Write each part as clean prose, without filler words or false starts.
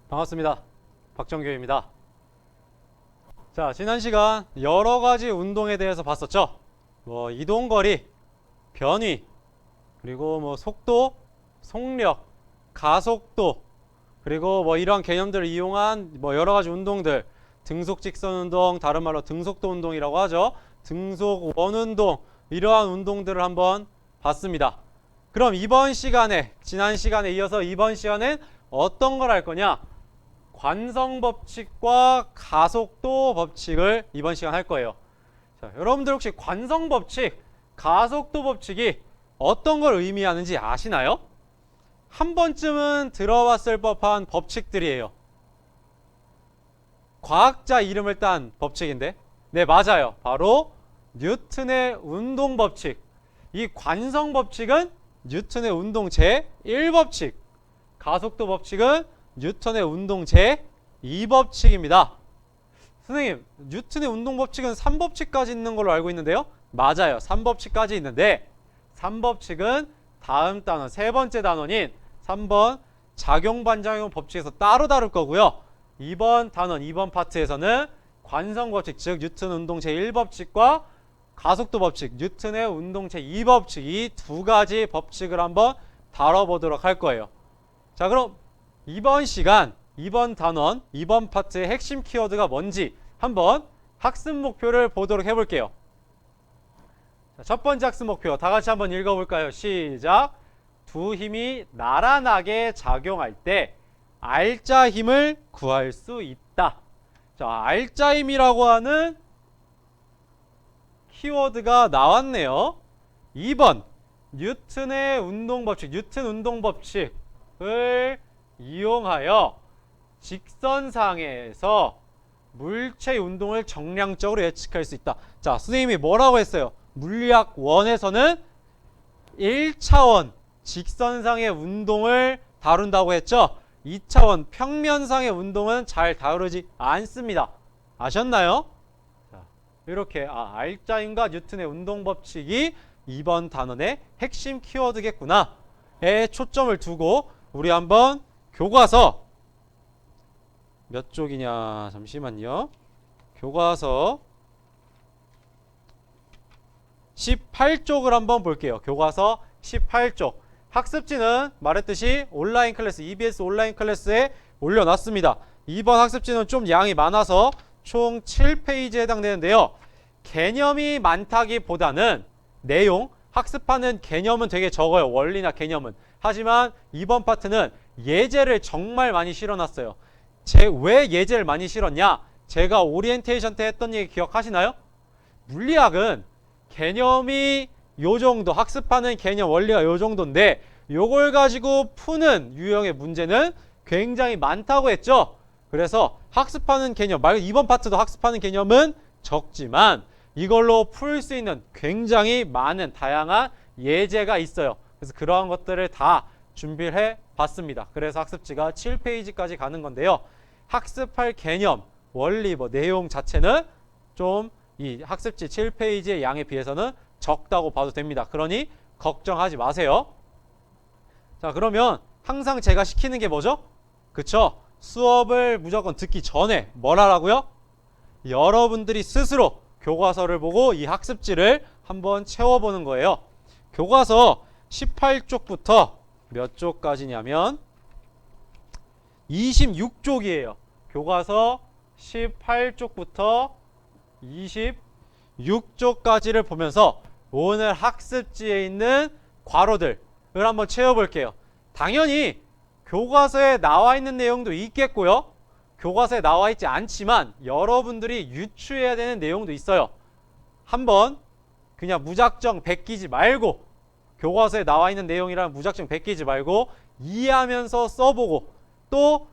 반갑습니다. 박정규입니다. 자, 지난 시간 여러 가지 운동에 대해서 봤었죠. 이동거리, 변위, 그리고 속도, 속력, 가속도, 그리고 이러한 개념들을 이용한 여러 가지 운동들, 등속 직선 운동, 다른 말로 등속도 운동이라고 하죠. 등속 원운동, 이러한 운동들을 한번 봤습니다. 그럼 이번 시간에, 지난 시간에 이어서 이번 시간엔 어떤 걸 할 거냐? 관성 법칙과 가속도 법칙을 이번 시간 할 거예요. 자, 여러분들 혹시 관성 법칙, 가속도 법칙이 어떤 걸 의미하는지 아시나요? 한 번쯤은 들어봤을 법한 법칙들이에요. 과학자 이름을 딴 법칙인데, 네, 맞아요. 바로 뉴턴의 운동 법칙. 이 관성 법칙은 뉴턴의 운동 제1법칙, 가속도 법칙은 뉴턴의 운동 제2법칙입니다. 선생님, 뉴턴의 운동 법칙은 3법칙까지 있는 걸로 알고 있는데요? 맞아요. 3법칙까지 있는데 3법칙은 다음 단원, 세 번째 단원인 3번 작용반작용 법칙에서 따로 다룰 거고요. 2번 단원, 2번 파트에서는 관성 법칙, 즉 뉴턴 운동 제1법칙과 가속도 법칙, 뉴턴의 운동 제2법칙, 이 두 가지 법칙을 한번 다뤄보도록 할 거예요. 자, 그럼 이번 시간, 이번 단원, 이번 파트의 핵심 키워드가 뭔지 한번 학습 목표를 보도록 해볼게요. 자, 첫 번째 학습 목표 다 같이 한번 읽어볼까요? 시작! 두 힘이 나란하게 작용할 때 알짜 힘을 구할 수 있다. 자, 알짜 힘이라고 하는 키워드가 나왔네요. 2번 뉴턴의 운동법칙, 뉴턴 운동법칙을 이용하여 직선상에서 물체의 운동을 정량적으로 예측할 수 있다. 자, 선생님이 뭐라고 했어요? 물리학 1에서는 1차원 직선상의 운동을 다룬다고 했죠? 2차원 평면상의 운동은 잘 다루지 않습니다. 아셨나요? 자, 이렇게 알짜힘과 뉴턴의 운동법칙이 이번 단원의 핵심 키워드겠구나에 초점을 두고 우리 한번 교과서 몇 쪽이냐, 잠시만요. 교과서 18쪽을 한번 볼게요. 교과서 18쪽. 학습지는 말했듯이 온라인 클래스, EBS 온라인 클래스에 올려놨습니다. 이번 학습지는 좀 양이 많아서 총 7페이지에 해당되는데요. 개념이 많다기보다는 내용, 학습하는 개념은 되게 적어요. 원리나 개념은. 하지만 이번 파트는 예제를 정말 많이 실어놨어요. 왜 예제를 많이 실었냐? 제가 오리엔테이션 때 했던 얘기 기억하시나요? 물리학은 개념이 요 정도, 학습하는 개념 원리가 요 정도인데 요걸 가지고 푸는 유형의 문제는 굉장히 많다고 했죠. 그래서 학습하는 개념 말고 이번 파트도 학습하는 개념은 적지만 이걸로 풀 수 있는 굉장히 많은 다양한 예제가 있어요. 그래서 그러한 것들을 다 준비를 해 봤습니다. 그래서 학습지가 7페이지까지 가는 건데요. 학습할 개념, 원리, 내용 자체는 좀 이 학습지 7페이지의 양에 비해서는 적다고 봐도 됩니다. 그러니 걱정하지 마세요. 자, 그러면 항상 제가 시키는 게 뭐죠? 그쵸? 수업을 무조건 듣기 전에 뭘 하라고요? 여러분들이 스스로 교과서를 보고 이 학습지를 한번 채워보는 거예요. 교과서 18쪽부터 몇 쪽까지냐면 26쪽이에요. 교과서 18쪽부터 26쪽까지를 보면서 오늘 학습지에 있는 괄호들을 한번 채워볼게요. 당연히 교과서에 나와 있는 내용도 있겠고요. 교과서에 나와 있지 않지만 여러분들이 유추해야 되는 내용도 있어요. 한번 그냥 무작정 베끼지 말고 교과서에 나와 있는 내용이랑 무작정 베끼지 말고 이해하면서 써보고 또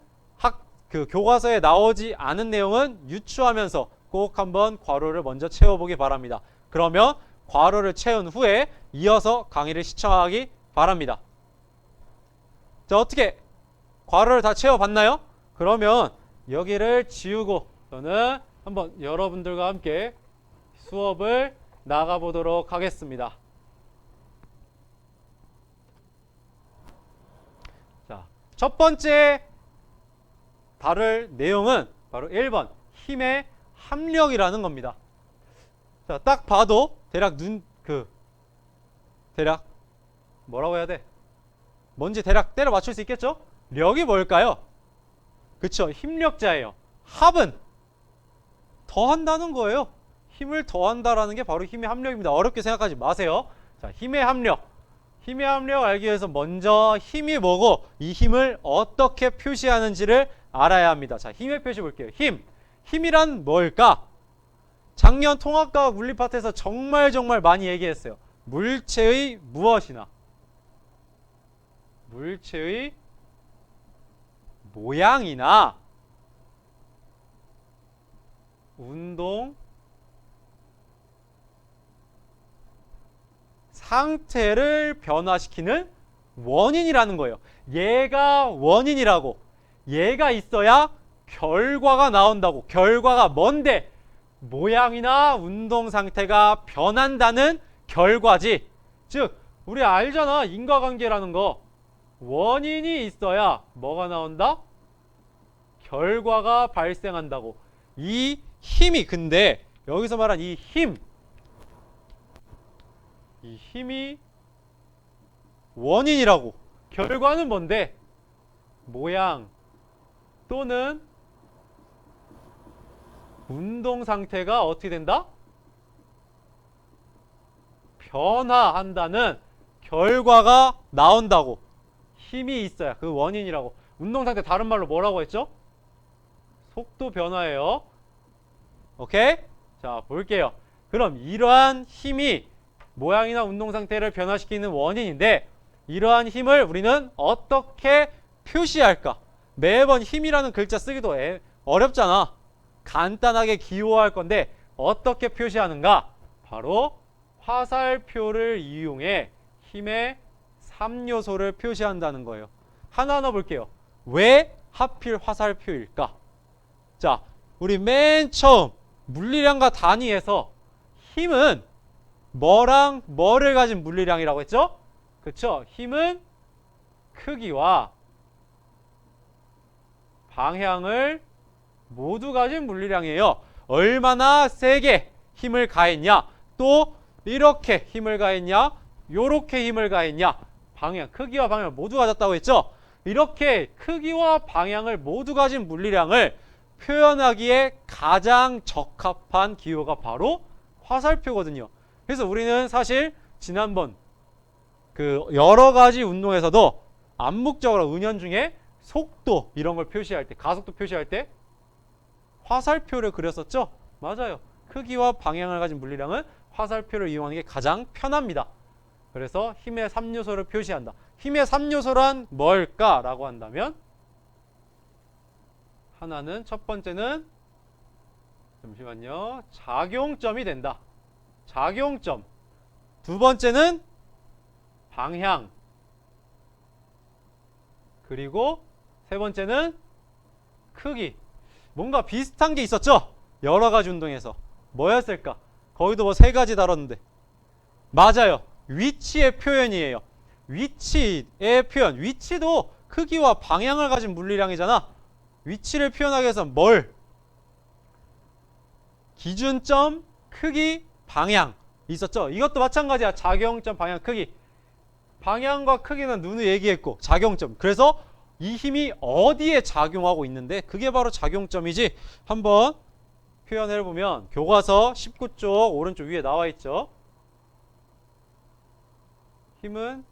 교과서에 나오지 않은 내용은 유추하면서 꼭 한번 괄호를 먼저 채워보기 바랍니다. 그러면 괄호를 채운 후에 이어서 강의를 시청하기 바랍니다. 자, 어떻게 괄호를 다 채워봤나요? 그러면 여기를 지우고 저는 한번 여러분들과 함께 수업을 나가보도록 하겠습니다. 자, 첫 번째 다룰 내용은 바로 1번 힘의 합력이라는 겁니다. 자, 딱 봐도 대략 대략 뭐라고 해야 돼? 뭔지 대략 때려 맞출 수 있겠죠? 력이 뭘까요? 그쵸, 힘력자예요. 합은 더한다는 거예요. 힘을 더한다라는 게 바로 힘의 합력입니다. 어렵게 생각하지 마세요. 자, 힘의 합력. 힘의 합력 알기 위해서 먼저 힘이 뭐고 이 힘을 어떻게 표시하는지를 알아야 합니다. 자, 힘의 표시 볼게요. 힘. 힘이란 뭘까? 작년 통합과학 물리 파트에서 정말 많이 얘기했어요. 물체의 무엇이나 물체의 모양이나 운동 상태를 변화시키는 원인이라는 거예요. 얘가 원인이라고. 얘가 있어야 결과가 나온다고. 결과가 뭔데? 모양이나 운동 상태가 변한다는 결과지. 즉 우리 알잖아, 인과관계라는 거. 원인이 있어야 뭐가 나온다? 결과가 발생한다고. 이 힘이, 근데 여기서 말한 이 힘이 원인이라고. 결과는 뭔데? 모양 또는 운동 상태가 어떻게 된다? 변화한다는 결과가 나온다고. 힘이 있어야 그 원인이라고. 운동 상태 다른 말로 뭐라고 했죠? 속도 변화예요. 오케이? 자, 볼게요. 그럼 이러한 힘이 모양이나 운동 상태를 변화시키는 원인인데 이러한 힘을 우리는 어떻게 표시할까? 매번 힘이라는 글자 쓰기도 어렵잖아. 간단하게 기호할 건데 어떻게 표시하는가? 바로 화살표를 이용해 힘의 3요소를 표시한다는 거예요. 하나하나 볼게요. 왜 하필 화살표일까? 자, 우리 맨 처음 물리량과 단위에서 힘은 뭐랑 뭐를 가진 물리량이라고 했죠? 그쵸? 힘은 크기와 방향을 모두 가진 물리량이에요. 얼마나 세게 힘을 가했냐, 또 이렇게 힘을 가했냐, 요렇게 힘을 가했냐, 방향, 크기와 방향을 모두 가졌다고 했죠? 이렇게 크기와 방향을 모두 가진 물리량을 표현하기에 가장 적합한 기호가 바로 화살표거든요. 그래서 우리는 사실 지난번 그 여러 가지 운동에서도 암묵적으로 은연중에 속도 이런 걸 표시할 때, 가속도 표시할 때 화살표를 그렸었죠? 맞아요. 크기와 방향을 가진 물리량은 화살표를 이용하는 게 가장 편합니다. 그래서 힘의 3요소를 표시한다. 힘의 3요소란 뭘까라고 한다면 하나는, 첫 번째는 잠시만요, 작용점이 된다. 작용점. 두 번째는 방향. 그리고 세 번째는 크기. 뭔가 비슷한 게 있었죠? 여러 가지 운동에서. 뭐였을까? 거기도 뭐 세 가지 다뤘는데. 맞아요. 위치의 표현이에요. 위치의 표현. 위치도 크기와 방향을 가진 물리량이잖아. 위치를 표현하기 위해서 뭘? 기준점, 크기, 방향 있었죠? 이것도 마찬가지야. 작용점, 방향, 크기. 방향과 크기는 누누이 얘기했고, 작용점. 그래서 이 힘이 어디에 작용하고 있는데 그게 바로 작용점이지. 한번 표현을 해보면 교과서 19쪽 오른쪽 위에 나와 있죠. 힘은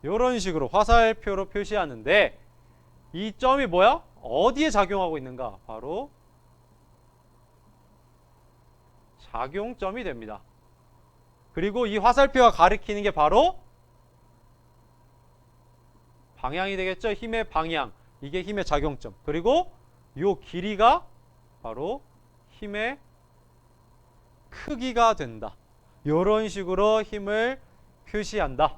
이런 식으로 화살표로 표시하는데 이 점이 뭐야? 어디에 작용하고 있는가? 바로 작용점이 됩니다. 그리고 이 화살표가 가리키는 게 바로 방향이 되겠죠? 힘의 방향. 이게 힘의 작용점. 그리고 요 길이가 바로 힘의 크기가 된다. 이런 식으로 힘을 표시한다.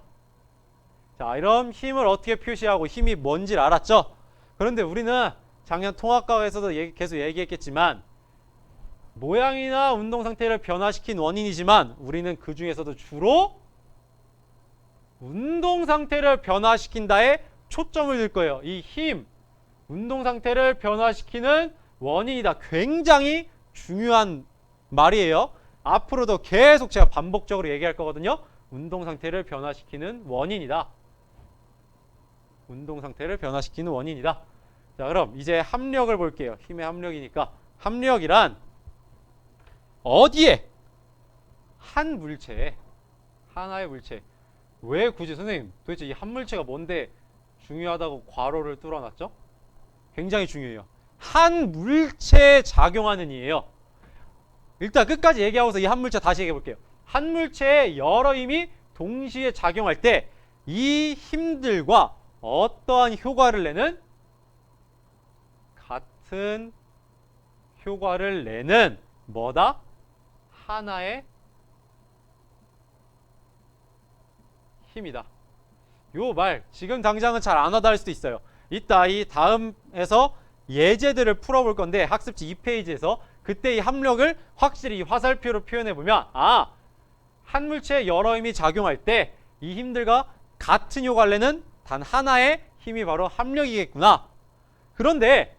자, 이런 힘을 어떻게 표시하고 힘이 뭔지를 알았죠? 그런데 우리는 작년 통합과학에서도 계속 얘기했겠지만 모양이나 운동 상태를 변화시킨 원인이지만 우리는 그 중에서도 주로 운동 상태를 변화시킨다에 초점을 둘 거예요. 이 힘, 운동 상태를 변화시키는 원인이다. 굉장히 중요한 말이에요. 앞으로도 계속 제가 반복적으로 얘기할 거거든요. 운동 상태를 변화시키는 원인이다. 운동 상태를 변화시키는 원인이다. 자, 그럼 이제 합력을 볼게요. 힘의 합력이니까. 합력이란 어디에? 한 물체에, 하나의 물체. 왜 굳이 선생님 도대체 이 한 물체가 뭔데 중요하다고 괄호를 뚫어놨죠? 굉장히 중요해요. 한 물체에 작용하는 이에요. 일단 끝까지 얘기하고서 이 한 물체 다시 얘기해 볼게요. 한 물체에 여러 힘이 동시에 작용할 때 이 힘들과 어떠한 효과를 내는, 같은 효과를 내는 뭐다? 하나의 힘이다. 요 말 지금 당장은 잘 안 와닿을 수도 있어요. 이따 이 다음에서 예제들을 풀어볼 건데 학습지 2페이지에서 그때 이 합력을 확실히 이 화살표로 표현해 보면, 아, 한 물체에 여러 힘이 작용할 때 이 힘들과 같은 효과를 내는 단 하나의 힘이 바로 합력이겠구나. 그런데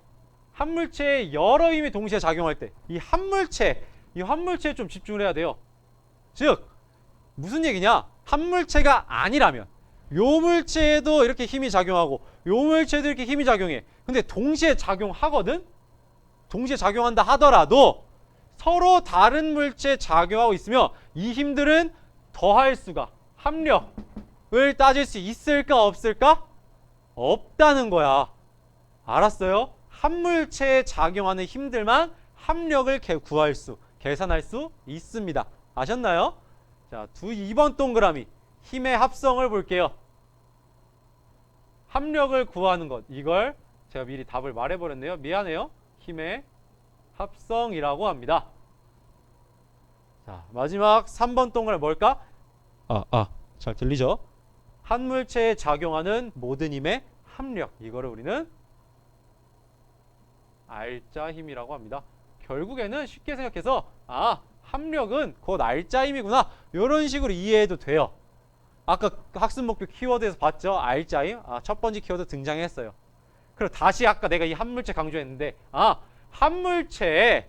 한 물체에 여러 힘이 동시에 작용할 때 이 한 물체에 좀 집중을 해야 돼요. 즉 무슨 얘기냐? 한 물체가 아니라면 요 물체에도 이렇게 힘이 작용하고 요 물체에도 이렇게 힘이 작용해. 근데 동시에 작용하거든? 동시에 작용한다 하더라도 서로 다른 물체에 작용하고 있으며 이 힘들은 더할 수가, 합력을 따질 수 있을까 없을까? 없다는 거야. 알았어요? 한 물체에 작용하는 힘들만 합력을 계산할 수 있습니다. 아셨나요? 자, 2번 동그라미 힘의 합성을 볼게요. 합력을 구하는 것, 이걸 제가 미리 답을 말해버렸네요. 미안해요. 힘의 합성이라고 합니다. 자, 마지막 3번 동그라미 뭘까? 잘 들리죠? 한 물체에 작용하는 모든 힘의 합력, 이거를 우리는 알짜 힘이라고 합니다. 결국에는 쉽게 생각해서 합력은 곧 알짜 힘이구나, 이런 식으로 이해해도 돼요. 아까 학습 목표 키워드에서 봤죠? 알짜 힘. 첫 번째 키워드 등장했어요. 그리고 다시 아까 내가 이 한 물체 강조했는데, 한 물체에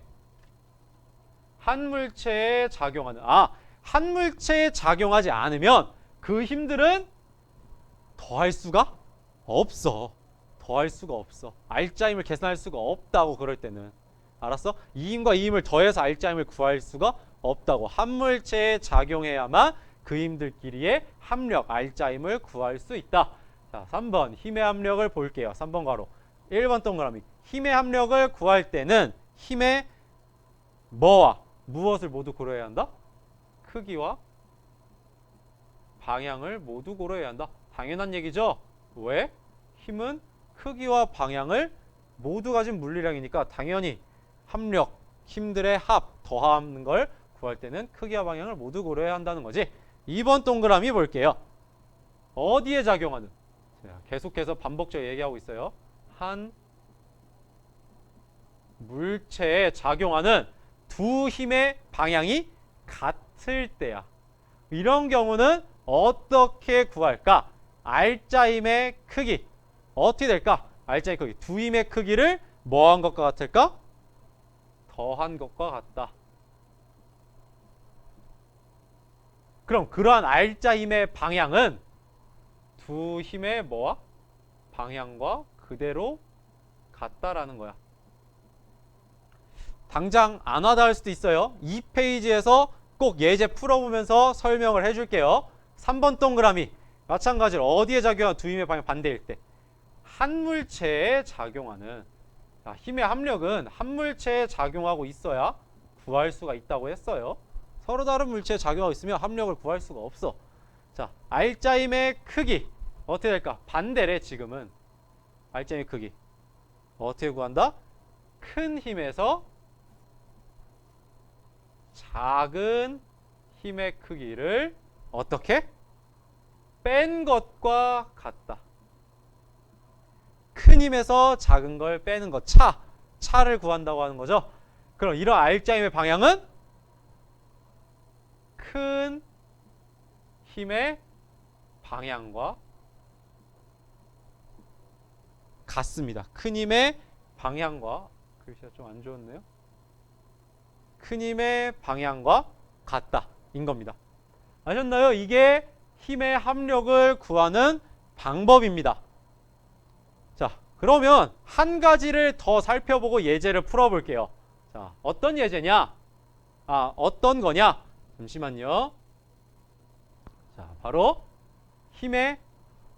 작용하는, 한 물체에 작용하지 않으면 그 힘들은 더할 수가 없어. 더할 수가 없어. 알짜 힘을 계산할 수가 없다고. 그럴 때는 알았어? 이 힘과 이 힘을 더해서 알짜 힘을 구할 수가 없다고. 한 물체에 작용해야만 그 힘들끼리의 합력, 알짜 힘을 구할 수 있다. 자, 3번 힘의 합력을 볼게요. 3번 가로 1번 동그라미 힘의 합력을 구할 때는 힘의 뭐와 무엇을 모두 고려해야 한다? 크기와 방향을 모두 고려해야 한다. 당연한 얘기죠. 왜? 힘은 크기와 방향을 모두 가진 물리량이니까 당연히 합력, 힘들의 합, 더하는 걸 구할 때는 크기와 방향을 모두 고려해야 한다는 거지. 2번 동그라미 볼게요. 어디에 작용하는? 자, 계속해서 반복적으로 얘기하고 있어요. 한 물체에 작용하는 두 힘의 방향이 같을 때야. 이런 경우는 어떻게 구할까? 알짜 힘의 크기 어떻게 될까? 알짜 힘의 크기, 두 힘의 크기를 뭐한 것과 같을까? 더한 것과 같다. 그럼 그러한 알짜 힘의 방향은 두 힘의 뭐와? 방향과 그대로 같다라는 거야. 당장 안 와닿을 수도 있어요. 2페이지에서 꼭 예제 풀어보면서 설명을 해줄게요. 3번 동그라미 마찬가지로 어디에 작용하는 두 힘의 방향 반대일 때 한 물체에 작용하는, 힘의 합력은 한 물체에 작용하고 있어야 구할 수가 있다고 했어요. 서로 다른 물체에 작용하고 있으면 합력을 구할 수가 없어. 자, 알짜 힘의 크기 어떻게 될까? 반대래. 지금은 알짜 힘의 크기 어떻게 구한다? 큰 힘에서 작은 힘의 크기를 어떻게? 뺀 것과 같다. 큰 힘에서 작은 걸 빼는 것, 차를 구한다고 하는 거죠. 그럼 이런 알짜 힘의 방향은 큰 힘의 방향과 같습니다. 큰 힘의 방향과 글씨가 좀 안 좋았네요. 큰 힘의 방향과 같다 인 겁니다. 아셨나요? 이게 힘의 합력을 구하는 방법입니다. 자, 그러면 한 가지를 더 살펴보고 예제를 풀어볼게요. 자, 어떤 예제냐? 어떤 거냐? 잠시만요. 자, 바로 힘의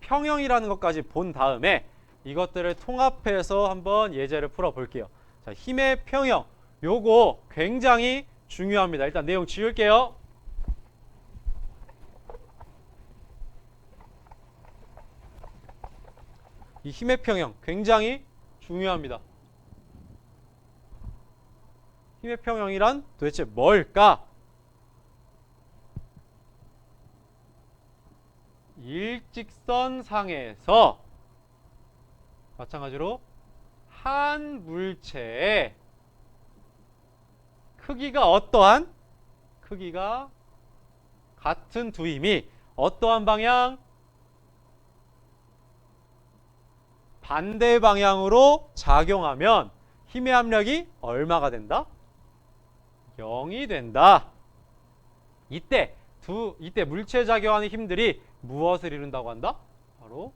평형이라는 것까지 본 다음에 이것들을 통합해서 한번 예제를 풀어볼게요. 자, 힘의 평형. 요거 굉장히 중요합니다. 일단 내용 지울게요. 이 힘의 평형 굉장히 중요합니다. 힘의 평형이란 도대체 뭘까? 일직선상에서 마찬가지로 한 물체의 크기가 어떠한? 크기가 같은 두 힘이 어떠한 방향? 반대 방향으로 작용하면 힘의 합력이 얼마가 된다? 0이 된다. 이때 물체에 작용하는 힘들이 무엇을 이룬다고 한다? 바로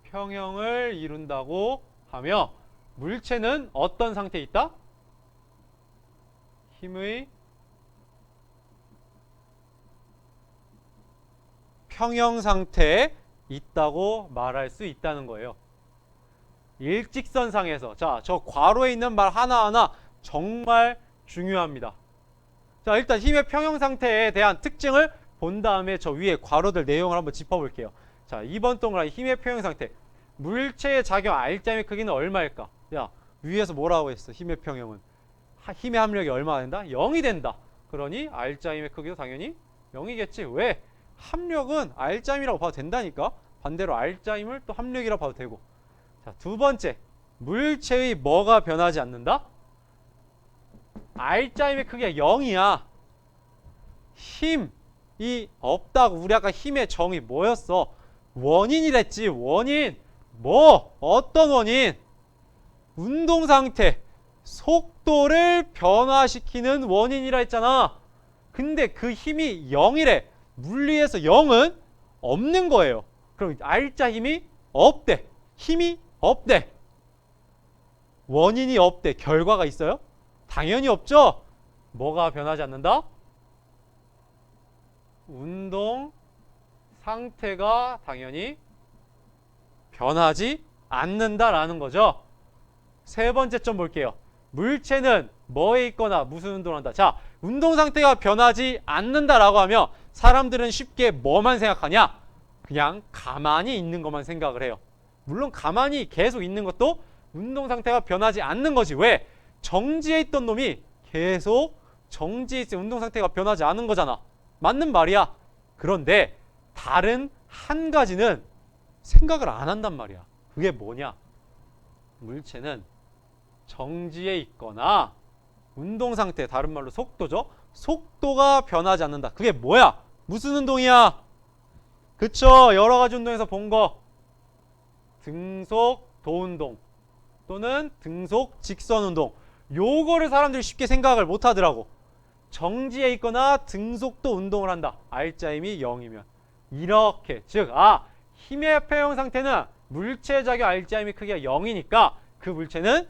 평형을 이룬다고 하며 물체는 어떤 상태에 있다? 힘의 평형 상태에 있다고 말할 수 있다는 거예요. 일직선상에서 자, 저 괄호에 있는 말 하나하나 정말 중요합니다. 자, 일단 힘의 평형 상태에 대한 특징을 본 다음에 저 위에 괄호들 내용을 한번 짚어볼게요. 자, 2번 동그라미 힘의 평형 상태. 물체의 작용 R자임의 크기는 얼마일까? 야, 위에서 뭐라고 했어? 힘의 평형은 힘의 합력이 얼마가 된다? 0이 된다. 그러니 R자임의 크기도 당연히 0이겠지. 왜? 합력은 R자임이라고 봐도 된다니까. 반대로 R자임을 또 합력이라고 봐도 되고. 자, 두 번째, 물체의 뭐가 변하지 않는다? R자임의 크기가 0이야. 힘이 없다고. 우리 아까 힘의 정의 뭐였어? 원인이랬지. 원인. 뭐? 어떤 원인? 운동 상태, 속도를 변화시키는 원인이라 했잖아. 근데 그 힘이 0이래. 물리에서 0은 없는 거예요. 그럼 R자 힘이 없대. 힘이 없대. 원인이 없대. 결과가 있어요? 당연히 없죠. 뭐가 변하지 않는다? 운동 상태가 당연히 변하지 않는다라는 거죠. 세 번째 점 볼게요. 물체는 뭐에 있거나 무슨 운동을 한다. 자, 운동 상태가 변하지 않는다라고 하면 사람들은 쉽게 뭐만 생각하냐? 그냥 가만히 있는 것만 생각을 해요. 물론 가만히 계속 있는 것도 운동 상태가 변하지 않는 거지. 왜? 정지해 있던 놈이 계속 정지해 있어. 운동 상태가 변하지 않은 거잖아. 맞는 말이야. 그런데 다른 한 가지는 생각을 안 한단 말이야. 그게 뭐냐? 물체는 정지해 있거나 운동 상태, 다른 말로 속도죠. 속도가 변하지 않는다. 그게 뭐야? 무슨 운동이야? 그쵸? 여러 가지 운동에서 본 거. 등속 도운동 또는 등속 직선 운동. 요거를 사람들이 쉽게 생각을 못 하더라고. 정지해 있거나 등속도 운동을 한다. R자 힘이 0이면. 이렇게. 즉, 힘의 평형 상태는 물체의 작용 R자 힘이 크기가 0이니까 그 물체는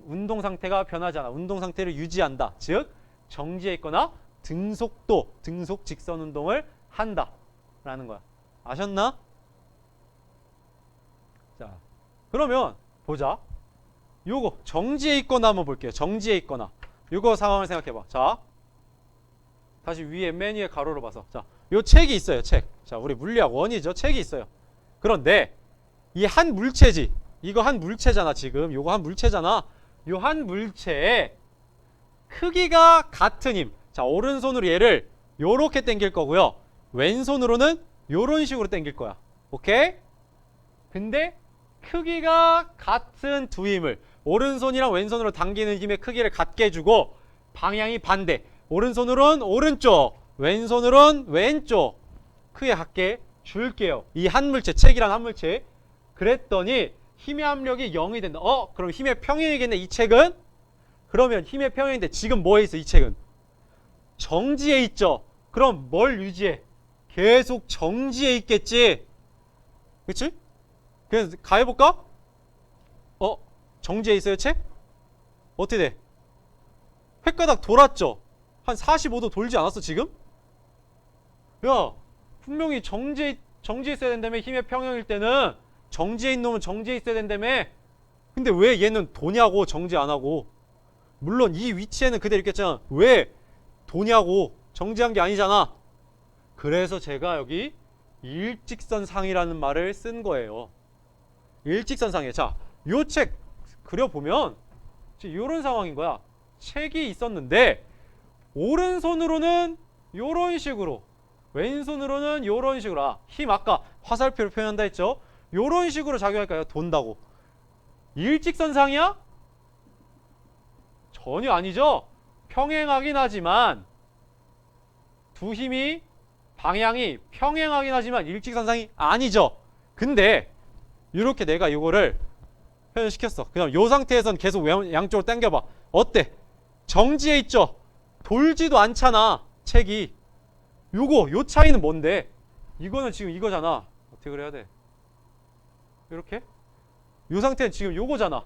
운동 상태가 변하지 않아. 운동 상태를 유지한다. 즉, 정지해 있거나 등속도, 등속 직선 운동을 한다. 라는 거야. 아셨나? 자, 그러면 보자. 요거 정지해 있거나 한번 볼게요. 정지해 있거나. 요거 상황을 생각해봐. 자, 다시 위에 맨 위에 가로로 봐서. 자, 요 책이 있어요. 책. 자, 우리 물리학 원이죠. 책이 있어요. 그런데 이 한 물체지. 이거 한 물체잖아. 지금 요거 한 물체잖아. 요 한 물체의 크기가 같은 힘. 자, 오른손으로 얘를 요렇게 당길 거고요. 왼손으로는 요런 식으로 당길 거야. 오케이? 근데 크기가 같은 두 힘을 오른손이랑 왼손으로 당기는 힘의 크기를 같게 해주고 방향이 반대. 오른손으로는 오른쪽, 왼손으로는 왼쪽 크게 같게 줄게요. 이 한 물체, 책이란 한 물체 그랬더니 힘의 합력이 0이 된다. 그럼 힘의 평형이겠네, 이 책은? 그러면 힘의 평형인데 지금 뭐에 있어, 이 책은? 정지에 있죠. 그럼 뭘 유지해? 계속 정지에 있겠지. 그치? 그래서 가해볼까? 정지에 있어요, 책? 어떻게 돼? 획가닥 돌았죠? 한 45도 돌지 않았어, 지금? 야, 분명히 정지에 있어야 된다며, 힘의 평형일 때는. 정지에 있는 놈은 정지에 있어야 된다며. 근데 왜 얘는 도냐고, 정지 안 하고. 물론 이 위치에는 그대로 있겠잖아. 왜 도냐고, 정지한 게 아니잖아. 그래서 제가 여기 일직선상이라는 말을 쓴 거예요. 일직선상에. 자, 요 책 그려보면 이런 상황인 거야. 책이 있었는데 오른손으로는 요런 식으로, 왼손으로는 요런 식으로. 힘 아까 화살표를 표현한다 했죠. 요런 식으로 작용할까요? 돈다고. 일직선상이야? 전혀 아니죠. 평행하긴 하지만 두 힘이 방향이 평행하긴 하지만 일직선상이 아니죠. 근데 이렇게 내가 이거를 표현시켰어. 그냥 요 상태에선 계속 양쪽으로 당겨봐. 어때? 정지해 있죠? 돌지도 않잖아, 책이. 요 차이는 뭔데? 이거는 지금 이거잖아. 어떻게 그래야 돼? 이렇게? 요 상태는 지금 요거잖아.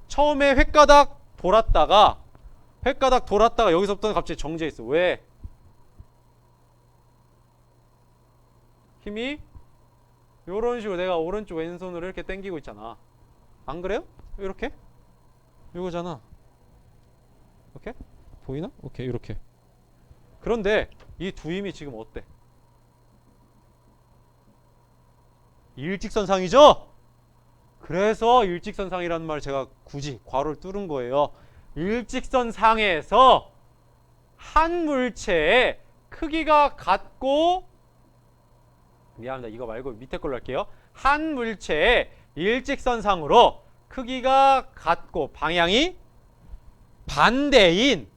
처음에 획가닥 돌았다가 여기서부터는 갑자기 정지해 있어. 왜? 힘이 요런 식으로 내가 오른쪽 왼손으로 이렇게 당기고 있잖아. 안 그래요? 이렇게? 이거잖아. 오케이? 보이나? 오케이, 이렇게. 그런데 이 두 힘이 지금 어때? 일직선상이죠? 그래서 일직선상이라는 말을 제가 굳이 괄호를 뚫은 거예요. 일직선상에서 한 물체의 크기가 같고, 미안합니다. 이거 말고 밑에 걸로 할게요. 한 물체의 일직선상으로 크기가 같고 방향이 반대인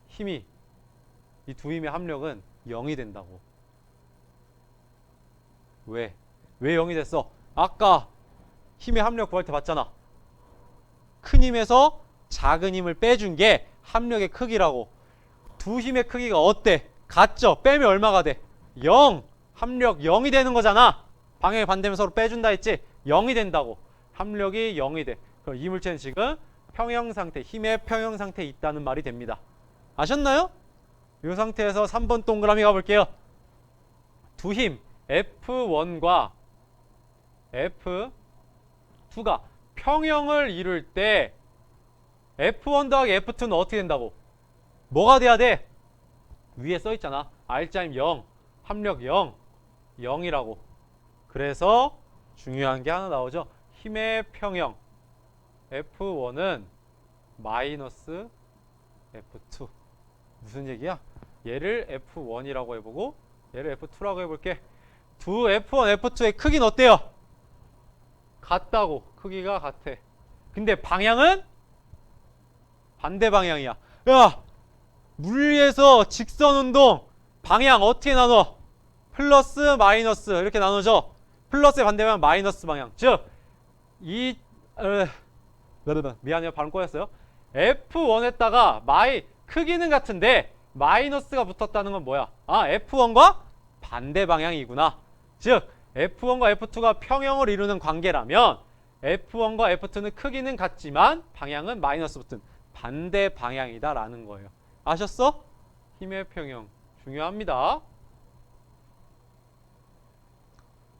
힘이, 이 두 힘의 합력은 0이 된다고. 왜 0이 됐어? 아까 힘의 합력 구할 때 봤잖아. 큰 힘에서 작은 힘을 빼준 게 합력의 크기라고. 두 힘의 크기가 어때? 같죠? 빼면 얼마가 돼? 0. 합력 0이 되는 거잖아. 방향이 반대면 서로 빼준다 했지? 0이 된다고. 합력이 0이 돼. 그럼 이 물체는 지금 평형상태, 힘의 평형상태에 있다는 말이 됩니다. 아셨나요? 이 상태에서 3번 동그라미 가볼게요. 두 힘 F1과 F2가 평형을 이룰 때 F1 더하기 F2는 어떻게 된다고? 뭐가 돼야 돼? 위에 써있잖아. R자임 0, 합력 0, 0이라고. 그래서 중요한 게 하나 나오죠. 힘의 평형 F1은 마이너스 F2. 무슨 얘기야? 얘를 F1이라고 해보고 얘를 F2라고 해볼게. 두 F1, F2의 크기는 어때요? 같다고. 크기가 같아. 근데 방향은 반대 방향이야. 야, 물리에서 직선운동 방향 어떻게 나눠? 플러스 마이너스 이렇게 나누죠. 플러스의 반대 방향 마이너스 방향. 즉 미안해요, 발음 꼬였어요. F1에다가 크기는 같은데 마이너스가 붙었다는 건 뭐야? F1과 반대 방향이구나. 즉 F1과 F2가 평형을 이루는 관계라면 F1과 F2는 크기는 같지만 방향은 마이너스 붙은 반대 방향이다라는 거예요. 아셨어? 힘의 평형 중요합니다.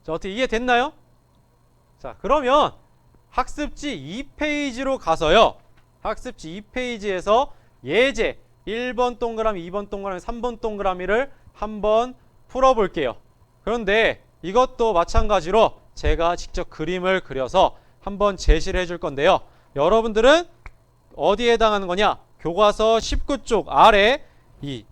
자, 어떻게 이해됐나요? 자, 그러면 학습지 2페이지로 가서요. 학습지 2페이지에서 예제 1번 동그라미, 2번 동그라미, 3번 동그라미를 한번 풀어볼게요. 그런데 이것도 마찬가지로 제가 직접 그림을 그려서 한번 제시를 해줄 건데요. 여러분들은 어디에 해당하는 거냐? 교과서 19쪽 아래 이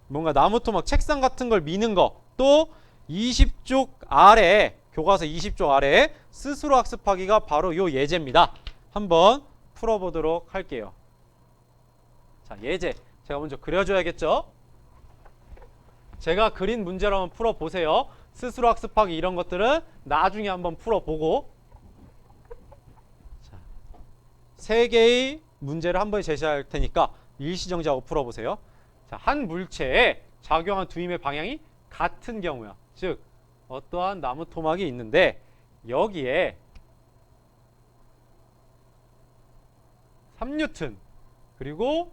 뭔가 나무토막 책상 같은 걸 미는 거, 또 20쪽 아래, 교과서 20쪽 아래 스스로 학습하기가 바로 요 예제입니다. 한번 풀어보도록 할게요. 자, 예제 제가 먼저 그려줘야겠죠? 제가 그린 문제를 한번 풀어보세요. 스스로 학습하기 이런 것들은 나중에 한번 풀어보고, 자, 세 개의 문제를 한 번에 제시할 테니까 일시정지하고 풀어보세요. 자, 한 물체에 작용한 두 힘의 방향이 같은 경우야. 즉 어떠한 나무 토막이 있는데 여기에 3뉴튼 그리고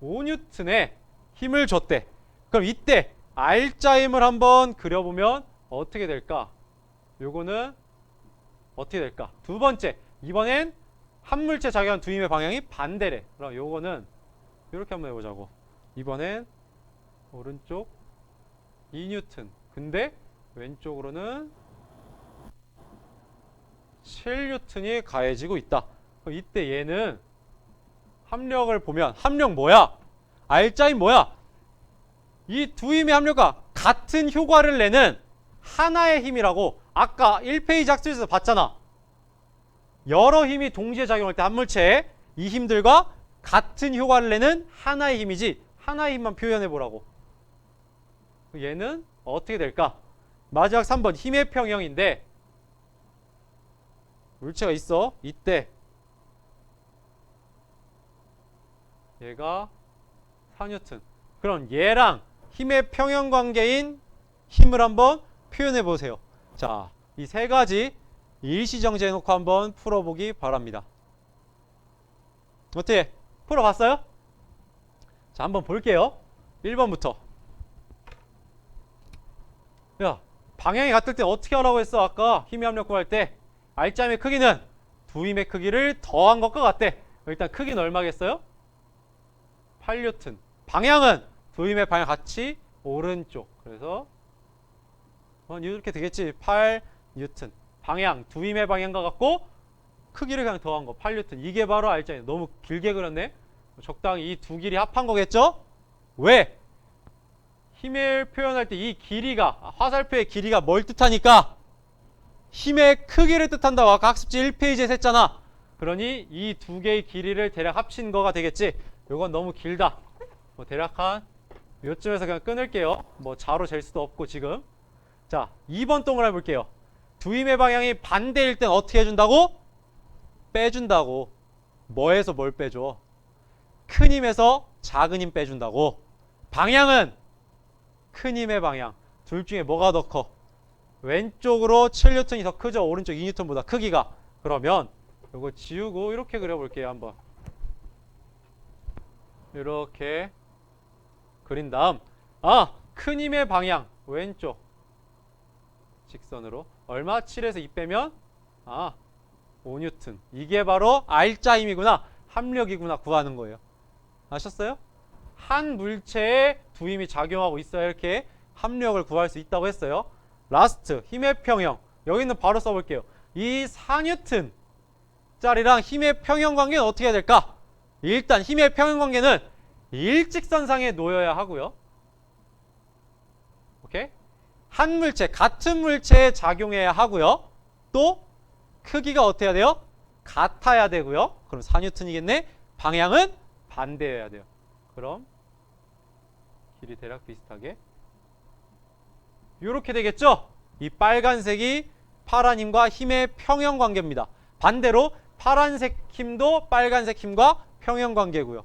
5뉴튼의 힘을 줬대. 그럼 이때 R자임을 한번 그려보면 어떻게 될까? 요거는 어떻게 될까? 두 번째, 이번엔 한 물체 작용한 두 힘의 방향이 반대래. 그럼 요거는 이렇게 한번 해보자고. 이번엔 오른쪽 2뉴튼. 근데 왼쪽으로는 7뉴튼이 가해지고 있다. 그럼 이때 얘는 합력을 보면 합력 뭐야? R자임 뭐야? 이 두 힘의 합력과 같은 효과를 내는 하나의 힘이라고 아까 1페이지 학습에서 봤잖아. 여러 힘이 동시에 작용할 때 한 물체에 이 힘들과 같은 효과를 내는 하나의 힘이지 하나의 힘만 표현해 보라고. 얘는 어떻게 될까? 마지막 3번 힘의 평형인데 물체가 있어. 이때 얘가 4뉴튼. 그럼 얘랑 힘의 평형 관계인 힘을 한번 표현해 보세요. 자, 이 세 가지 일시정지해 놓고 한번 풀어보기 바랍니다. 어떻게? 풀어봤어요? 자, 한번 볼게요. 1번부터. 야, 방향이 같을 때 어떻게 하라고 했어? 아까 힘의 합력 구할 때 R자임의 크기는 두 힘의 크기를 더한 것과 같대. 일단 크기는 얼마겠어요? 8뉴튼. 방향은 두 힘의 방향 같이 오른쪽. 그래서 이렇게 되겠지. 8뉴튼. 방향 두 힘의 방향과 같고 크기를 그냥 더한 거 8뉴튼. 이게 바로 R자임. 너무 길게 그렸네. 적당히 이 두 길이 합한 거겠죠? 왜? 힘을 표현할 때 이 길이가 화살표의 길이가 뭘 뜻하니까? 힘의 크기를 뜻한다고 아까 학습지 1페이지에 했잖아. 그러니 이 두 개의 길이를 대략 합친 거가 되겠지. 이건 너무 길다. 뭐 대략 한 요쯤에서 그냥 끊을게요. 뭐 자로 잴 수도 없고 지금. 자, 2번 동그라미 볼게요. 두 힘의 방향이 반대일 땐 어떻게 해준다고? 빼준다고. 뭐에서 뭘 빼줘? 큰 힘에서 작은 힘 빼준다고. 방향은 큰 힘의 방향. 둘 중에 뭐가 더 커? 왼쪽으로 7뉴턴이 더 크죠? 오른쪽 2뉴턴보다 크기가. 그러면 이거 지우고 이렇게 그려볼게요. 한번. 이렇게 그린 다음 큰 힘의 방향 왼쪽 직선으로 얼마? 7에서 2 빼면 5뉴턴. 이게 바로 R자 힘이구나. 합력이구나 구하는 거예요. 아셨어요? 한 물체에 두 힘이 작용하고 있어야 이렇게 합력을 구할 수 있다고 했어요. 라스트 힘의 평형. 여기는 바로 써볼게요. 이 4뉴턴 짜리랑 힘의 평형 관계는 어떻게 해야 될까? 일단 힘의 평형 관계는 일직선상에 놓여야 하고요. 오케이? 한 물체, 같은 물체에 작용해야 하고요. 또 크기가 어떻게 해야 돼요? 같아야 되고요. 그럼 4뉴턴이겠네. 방향은 반대여야 돼요. 그럼 길이 대략 비슷하게 이렇게 되겠죠? 이 빨간색이 파란 힘과 힘의 평형 관계입니다. 반대로 파란색 힘도 빨간색 힘과 평형 관계고요.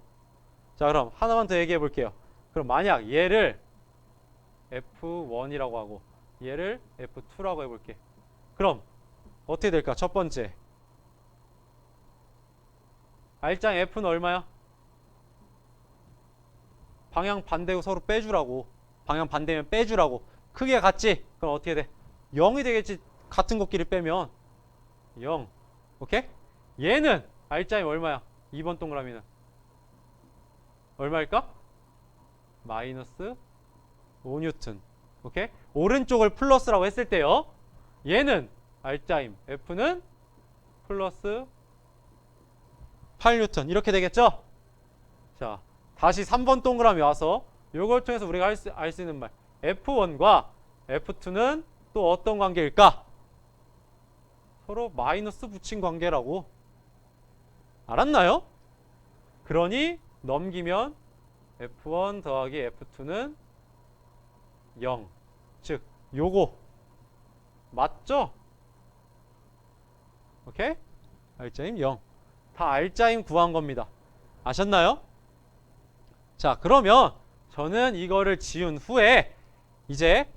자, 그럼 하나만 더 얘기해 볼게요. 그럼 만약 얘를 F1이라고 하고 얘를 F2라고 해볼게. 그럼 어떻게 될까? 첫 번째 R장 F는 얼마야? 방향 반대고 서로 빼주라고. 방향 반대면 빼주라고. 크기가 같지? 그럼 어떻게 돼? 0이 되겠지. 같은 것끼리 빼면 0. 오케이? 얘는 R자임 얼마야? 2번 동그라미는 얼마일까? 마이너스 5뉴턴. 오케이? 오른쪽을 플러스라고 했을 때요. 얘는 R자임 F는 플러스 8뉴턴. 이렇게 되겠죠? 자, 다시 3번 동그라미 와서 이걸 통해서 우리가 알 수 있는 말. F1과 F2는 또 어떤 관계일까? 서로 마이너스 붙인 관계라고. 알았나요? 그러니 넘기면 F1 더하기 F2는 0. 즉 요거 맞죠? 오케이? R자임 0. 다 R자임 구한 겁니다. 아셨나요? 자, 그러면 저는 이거를 지운 후에 이제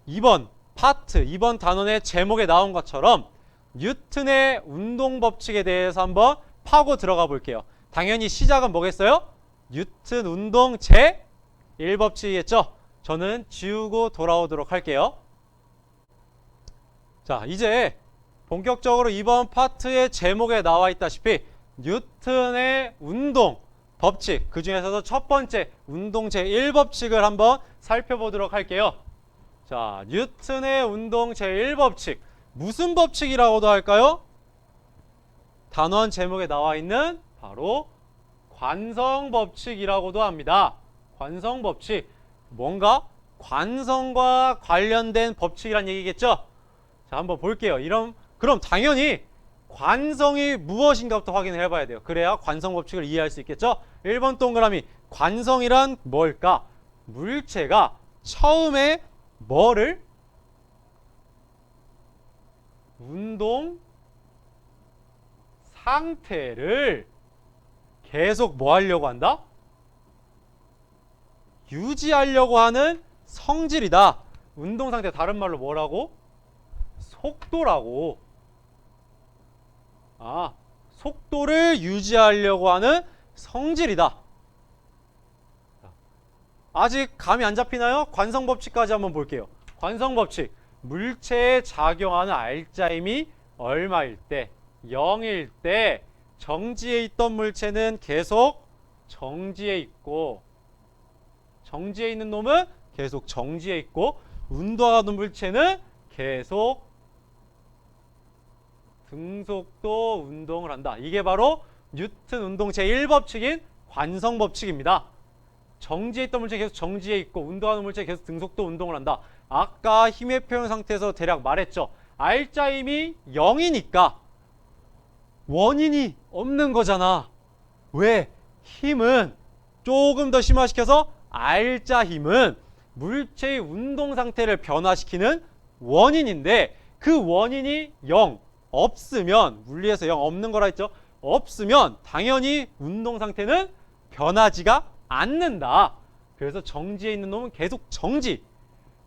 2번 파트, 2번 단원의 제목에 나온 것처럼 뉴턴의 운동 법칙에 대해서 한번 파고 들어가 볼게요. 당연히 시작은 뭐겠어요? 뉴턴 운동 제1법칙이겠죠? 저는 지우고 돌아오도록 할게요. 자, 이제 본격적으로 이번 파트의 제목에 나와 있다시피 뉴턴의 운동 법칙, 그 중에서도 첫 번째 운동 제1법칙을 한번 살펴보도록 할게요. 자, 뉴턴의 운동 제1법칙. 무슨 법칙이라고도 할까요? 단원 제목에 나와 있는 바로 관성법칙이라고도 합니다. 관성법칙. 뭔가 관성과 관련된 법칙이란 얘기겠죠? 자, 한번 볼게요. 그럼 당연히 관성이 무엇인가부터 확인을 해봐야 돼요. 그래야 관성법칙을 이해할 수 있겠죠? 1번 동그라미. 관성이란 뭘까? 물체가 처음에 뭐를? 운동 상태를 계속 뭐 하려고 한다? 유지하려고 하는 성질이다. 운동 상태 다른 말로 뭐라고? 속도라고. 속도를 유지하려고 하는 성질이다. 아직 감이 안 잡히나요? 관성법칙까지 한번 볼게요. 관성법칙. 물체에 작용하는 R자임이 얼마일 때? 0일 때 정지해 있던 물체는 계속 정지해 있고, 정지해 있는 놈은 계속 정지해 있고, 운동하는 물체는 계속 등속도 운동을 한다. 이게 바로 뉴턴 운동 제1법칙인 관성법칙입니다. 정지해 있던 물체 계속 정지해 있고, 운동하는 물체 계속 등속도 운동을 한다. 아까 힘의 표현 상태에서 대략 말했죠. R자임이 0이니까 원인이 없는 거잖아. 왜? 힘은 조금 더 심화시켜서 R자 힘은 물체의 운동 상태를 변화시키는 원인인데, 그 원인이 0 없으면, 물리에서 0 없는 거라 했죠. 없으면 당연히 운동 상태는 변하지가 않는다. 그래서 정지해 있는 놈은 계속 정지,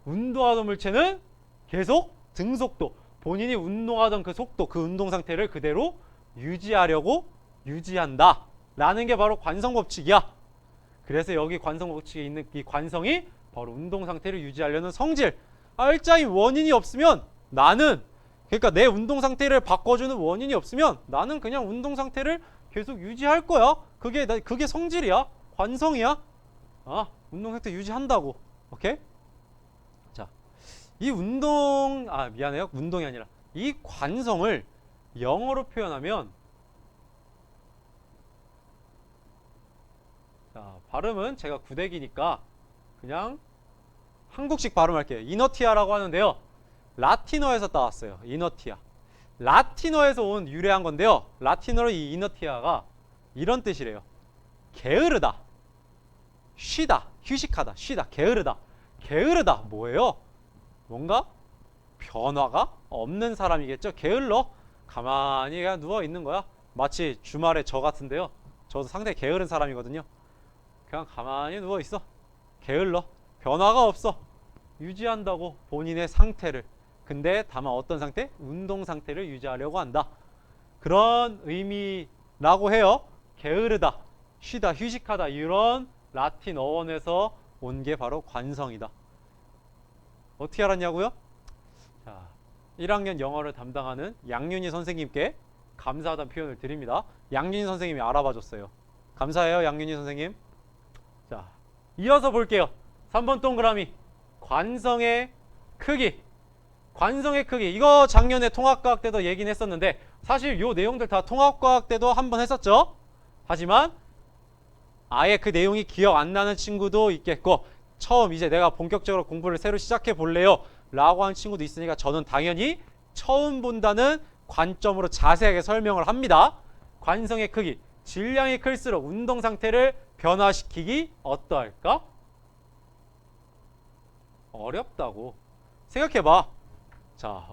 운동하던 물체는 계속 등속도, 본인이 운동하던 그 속도, 그 운동 상태를 그대로 유지하려고 유지한다 라는 게 바로 관성법칙이야. 그래서 여기 관성법칙에 있는 이 관성이 바로 운동 상태를 유지하려는 성질. R자임 원인이 없으면 나는, 그러니까 내 운동 상태를 바꿔주는 원인이 없으면 나는 그냥 운동 상태를 계속 유지할 거야. 그게 성질이야. 관성이야. 운동 상태 유지한다고. 오케이? 자, 이 미안해요. 운동이 아니라 이 관성을 영어로 표현하면, 자, 발음은 제가 구대기니까 그냥 한국식 발음할게요. 이너티아라고 하는데요. 라틴어에서 따왔어요. 이너티아. 라틴어에서 온 유래한 건데요. 라틴어로 이 이너티아가 이런 뜻이래요. 게으르다, 쉬다, 휴식하다, 쉬다, 게으르다. 게으르다 뭐예요? 뭔가 변화가 없는 사람이겠죠. 게을러. 가만히 그냥 누워 있는 거야. 마치 주말에 저 같은데요. 저도 상당히 게으른 사람이거든요. 그냥 가만히 누워 있어. 게을러. 변화가 없어. 유지한다고 본인의 상태를. 근데 다만 어떤 상태? 운동 상태를 유지하려고 한다. 그런 의미라고 해요. 게으르다, 쉬다, 휴식하다, 이런 라틴 어원에서 온 게 바로 관성이다. 어떻게 알았냐고요? 자, 1학년 영어를 담당하는 양윤희 선생님께 감사하다는 표현을 드립니다. 양윤희 선생님이 알아봐 줬어요. 감사해요, 양윤희 선생님. 자, 이어서 볼게요. 3번 동그라미. 관성의 크기. 관성의 크기. 이거 작년에 통합과학 때도 얘기는 했었는데, 사실 요 내용들 다 통합과학 때도 한번 했었죠. 하지만 아예 그 내용이 기억 안 나는 친구도 있겠고, 처음 이제 내가 본격적으로 공부를 새로 시작해 볼래요 라고 하는 친구도 있으니까 저는 당연히 처음 본다는 관점으로 자세하게 설명을 합니다. 관성의 크기. 질량이 클수록 운동 상태를 변화시키기 어떠할까? 어렵다고. 생각해봐. 자,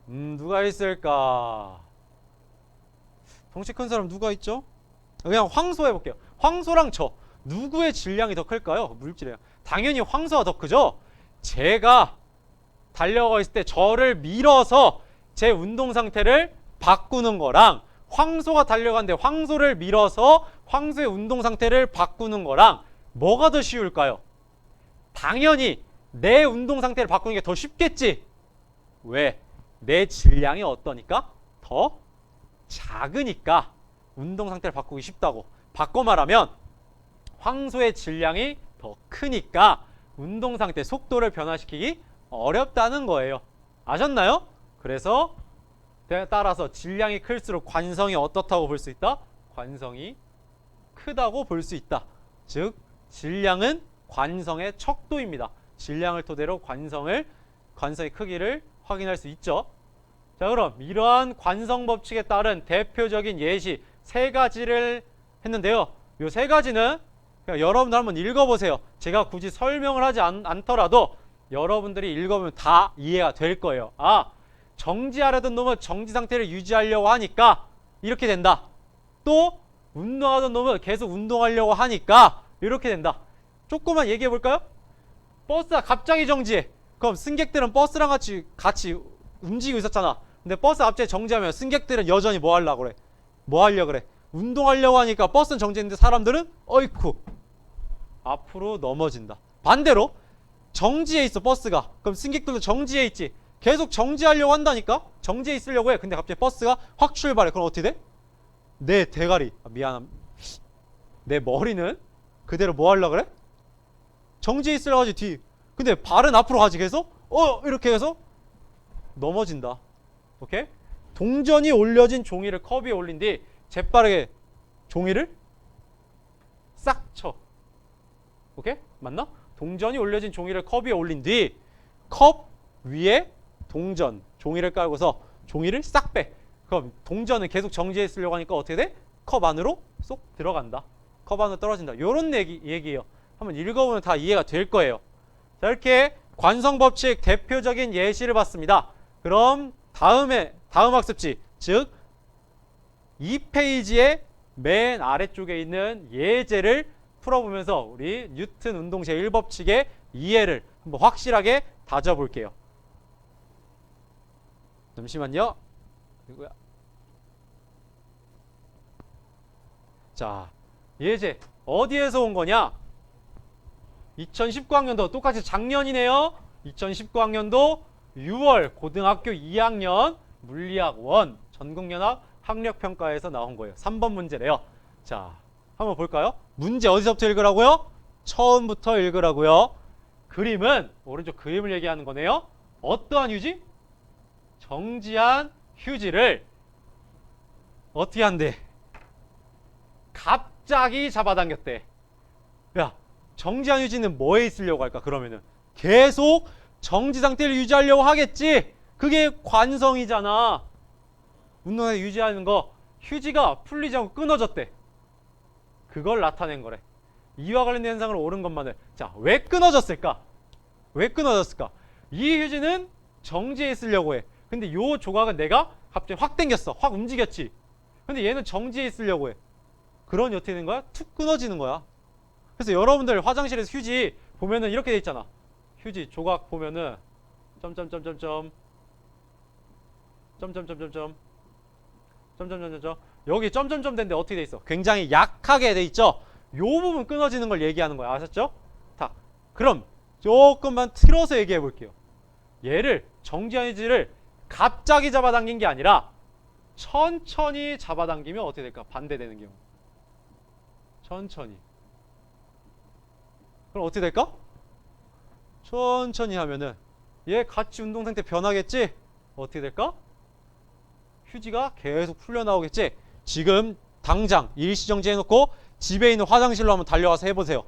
누가 있을까? 덩치 큰 사람 누가 있죠? 그냥 황소 해볼게요. 황소랑 저 누구의 질량이 더 클까요? 물질이에요. 당연히 황소가 더 크죠? 제가 달려가 있을 때 저를 밀어서 제 운동 상태를 바꾸는 거랑 황소가 달려가는데 황소를 밀어서 황소의 운동 상태를 바꾸는 거랑 뭐가 더 쉬울까요? 당연히 내 운동 상태를 바꾸는 게 더 쉽겠지. 왜? 내 질량이 어떠니까? 더 작으니까 운동 상태를 바꾸기 쉽다고. 바꿔 말하면 황소의 질량이 더 크니까 운동 상태 속도를 변화시키기 어렵다는 거예요. 아셨나요? 그래서 따라서 질량이 클수록 관성이 어떻다고 볼 수 있다? 관성이 크다고 볼 수 있다. 즉 질량은 관성의 척도입니다. 질량을 토대로 관성의 크기를 확인할 수 있죠. 자, 그럼 이러한 관성 법칙에 따른 대표적인 예시 세 가지를 했는데요. 이 세 가지는 그냥 여러분들 한번 읽어보세요. 제가 굳이 설명을 하지 않더라도 여러분들이 읽어보면 다 이해가 될 거예요. 아, 정지하려던 놈은 정지 상태를 유지하려고 하니까 이렇게 된다. 또 운동하던 놈은 계속 운동하려고 하니까 이렇게 된다. 조금만 얘기해 볼까요? 버스가 갑자기 정지해. 그럼 승객들은 버스랑 같이 움직이고 있었잖아. 근데 버스 갑자기 정지하면 승객들은 여전히 뭐 하려고 그래? 뭐 하려고 그래? 운동하려고 하니까 버스는 정지했는데 사람들은 어이쿠 앞으로 넘어진다. 반대로 정지해 있어 버스가. 그럼 승객들도 정지해 있지. 계속 정지하려고 한다니까? 정지해 있으려고 해. 근데 갑자기 버스가 확 출발해. 그럼 어떻게 돼? 내 대가리, 내 머리는 그대로 뭐 하려고 그래? 정지해 있으려고 하지 뒤. 근데 발은 앞으로 가지 계속? 이렇게 해서 넘어진다. 오케이? 동전이 올려진 종이를 컵 위에 올린 뒤 재빠르게 종이를 싹 쳐. 오케이? 맞나? 동전이 올려진 종이를 컵 위에 올린 뒤 컵 위에 종이를 깔고서 종이를 싹 빼. 그럼 동전은 계속 정지해 있으려고 하니까 어떻게 돼? 컵 안으로 쏙 들어간다. 컵 안으로 떨어진다. 요런 얘기예요. 한번 읽어보면 다 이해가 될 거예요. 자, 이렇게 관성법칙 대표적인 예시를 봤습니다. 그럼 다음 학습지, 즉 2페이지의 맨 아래쪽에 있는 예제를 풀어보면서 우리 뉴튼 운동 제1법칙의 이해를 한번 확실하게 다져볼게요. 잠시만요. 이거야. 자, 예제 어디에서 온 거냐? 2019학년도 똑같이 작년이네요. 2019학년도 6월 고등학교 2학년 물리학 1 전국연합 학력평가에서 나온 거예요. 3번 문제래요. 자, 한번 볼까요? 문제 어디서부터 읽으라고요? 처음부터 읽으라고요. 그림은 오른쪽 그림을 얘기하는 거네요. 어떠한 휴지? 정지한 휴지를 어떻게 한대? 갑자기 잡아당겼대. 야, 정지한 휴지는 뭐에 있으려고 할까? 그러면은 계속 정지 상태를 유지하려고 하겠지. 그게 관성이잖아. 운동에 유지하는 거. 휴지가 풀리지 않고 끊어졌대. 그걸 나타낸 거래. 이와 관련된 현상을 옳은 것만을. 자, 왜 끊어졌을까? 왜 끊어졌을까? 이 휴지는 정지해 있으려고 해. 근데 요 조각은 내가 갑자기 확 당겼어. 확 움직였지. 근데 얘는 정지해 있으려고 해. 그러니 어떻게 된 거야? 툭 끊어지는 거야. 그래서 여러분들 화장실에서 휴지 보면은 이렇게 돼 있잖아. 휴지 조각 보면은 점점점점점 여기 점점점 된데 어떻게 돼 있어? 굉장히 약하게 돼 있죠? 요 부분 끊어지는 걸 얘기하는 거야. 아셨죠? 자, 그럼 조금만 틀어서 얘기해 볼게요. 얘를 정지한 휴지를 갑자기 잡아당긴 게 아니라 천천히 잡아당기면 어떻게 될까? 반대되는 경우. 천천히. 그럼 어떻게 될까? 천천히 하면은 얘 같이 운동 상태 변하겠지? 어떻게 될까? 휴지가 계속 풀려나오겠지? 지금 당장 일시정지 해놓고 집에 있는 화장실로 한번 달려가서 해보세요.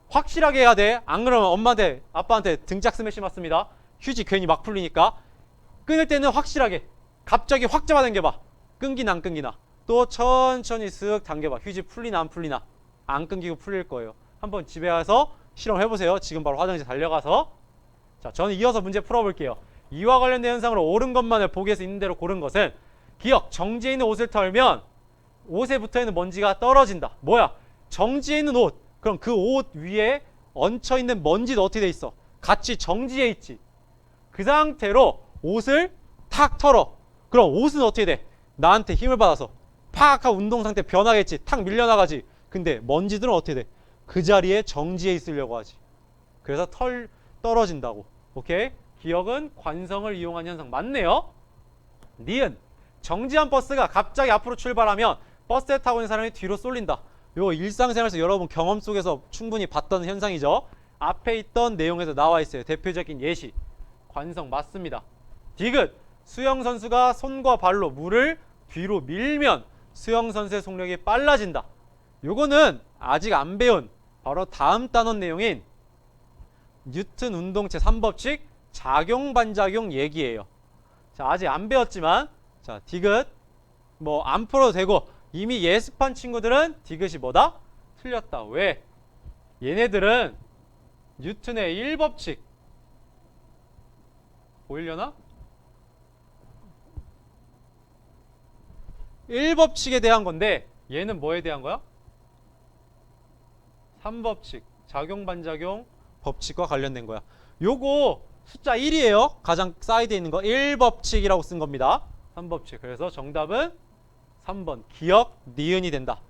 확실하게 해야 돼. 안 그러면 엄마한테 아빠한테 등짝 스매시 맞습니다. 휴지 괜히 막 풀리니까. 끊을 때는 확실하게 갑자기 확 잡아당겨봐. 끊기나 안 끊기나. 또 천천히 쓱 당겨봐. 휴지 풀리나 안 풀리나. 안 끊기고 풀릴 거예요. 한번 집에 와서 실험해보세요. 지금 바로 화장실 달려가서. 자, 저는 이어서 문제 풀어볼게요. 이와 관련된 현상으로 옳은 것만을 보기에서 있는 대로 고른 것은 기억, 정지에 있는 옷을 털면 옷에 붙어있는 먼지가 떨어진다. 뭐야? 정지에 있는 옷. 그럼 그 옷 위에 얹혀있는 먼지도 어떻게 돼 있어? 같이 정지해 있지. 그 상태로 옷을 탁 털어. 그럼 옷은 어떻게 돼? 나한테 힘을 받아서 팍 하고 운동 상태 변하겠지. 탁 밀려나가지. 근데 먼지들은 어떻게 돼? 그 자리에 정지해 있으려고 하지. 그래서 떨어진다고. 오케이? 기억은 관성을 이용한 현상 맞네요. 니은 정지한 버스가 갑자기 앞으로 출발하면 버스에 타고 있는 사람이 뒤로 쏠린다. 이거 일상생활에서 여러분 경험 속에서 충분히 봤던 현상이죠. 앞에 있던 내용에서 나와 있어요. 대표적인 예시. 관성 맞습니다. 디귿 수영선수가 손과 발로 물을 뒤로 밀면 수영선수의 속력이 빨라진다. 요거는 아직 안 배운 바로 다음 단원 내용인 뉴튼 운동체 3법칙 작용 반작용 얘기예요. 자, 아직 안 배웠지만 자, 디귿 뭐 안 풀어도 되고 이미 예습한 친구들은 디귿이 뭐다? 틀렸다. 왜? 얘네들은 뉴튼의 1법칙 보이려나? 1법칙에 대한 건데 얘는 뭐에 대한 거야? 3법칙 작용반작용 법칙과 관련된 거야. 요거 숫자 1이에요. 가장 사이드에 있는 거 1법칙이라고 쓴 겁니다. 3법칙. 그래서 정답은 3번 기억 니은이 된다.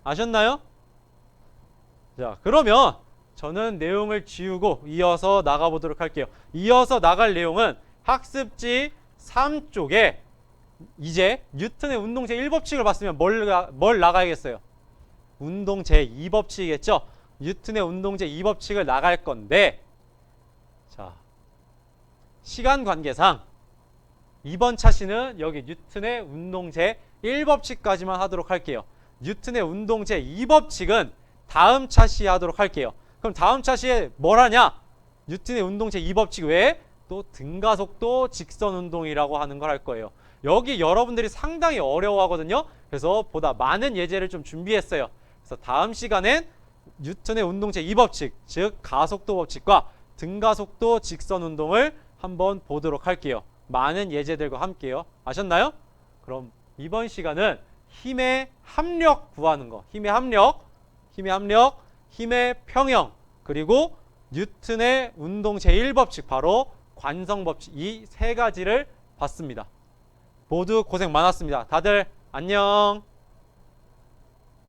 아셨나요? 자, 그러면 저는 내용을 지우고 이어서 나가보도록 할게요. 이어서 나갈 내용은 학습지 3쪽에 이제 뉴턴의 운동 제1법칙을 봤으면 뭘 나가야겠어요? 운동 제2법칙이겠죠? 뉴턴의 운동 제2법칙을 나갈 건데 자, 시간 관계상 이번 차시는 여기 뉴턴의 운동 제1법칙까지만 하도록 할게요. 뉴턴의 운동 제2법칙은 다음 차시에 하도록 할게요. 그럼 다음 차시에 뭘 하냐? 뉴턴의 운동 제2법칙 외에 또 등가속도 직선운동이라고 하는 걸 할 거예요. 여기 여러분들이 상당히 어려워하거든요. 그래서 보다 많은 예제를 좀 준비했어요. 그래서 다음 시간엔 뉴턴의 운동 제2법칙, 즉 가속도 법칙과 등가속도 직선운동을 한번 보도록 할게요. 많은 예제들과 함께요. 아셨나요? 그럼 이번 시간은 힘의 합력 구하는 거, 힘의 합력, 힘의 평형, 그리고 뉴턴의 운동 제1법칙, 바로 관성법칙, 이 세 가지를 봤습니다. 모두 고생 많았습니다. 다들 안녕.